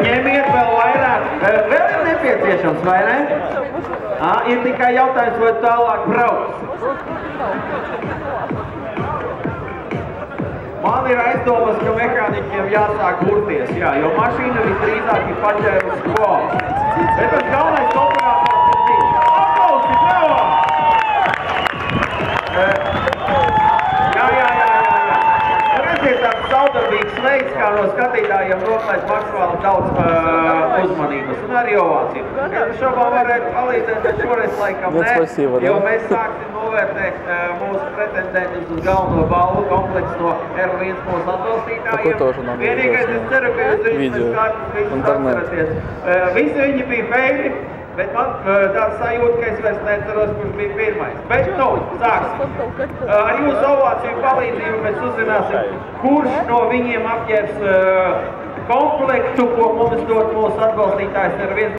Ņemiet vēl vairāk. Vēl ir nepieciešams, vai ne? Ir tikai jautājums, vai tālāk brauks. Man ir aizdomas, ka mehāniķiem jāsāk burties, jā, jo mašīna visdrīzāk ir paķērusi kola. Bet tas galvenais operators ir dzīves. Aplausi, bravo! Redziet, tāds saudarbīgs veids, kā no skatītājiem noklājas maksimāli daudz uzmanības un arī ovāciju. Šobā varētu palīdzēt, bet šoreiz laikam ne, jo mēs sāksim novērtēt mūsu pretendentus uz galveno balvu kompleksu no R1 mūsu atbalstītājiem. Vienīgais, es ceru, ka jūs viņus pēc kārtas visus atceraties. Visi viņi bija feili, bet man tāds sajūta, ka es vairs neceros, kurš bija pirmais. Bet, nu, sāksim. Ar jūsu ovāciju palīdzību mēs uzzināsim, kurš no viņiem apģērbs komplektu, ko mums dod mūsu atbalstītājs R1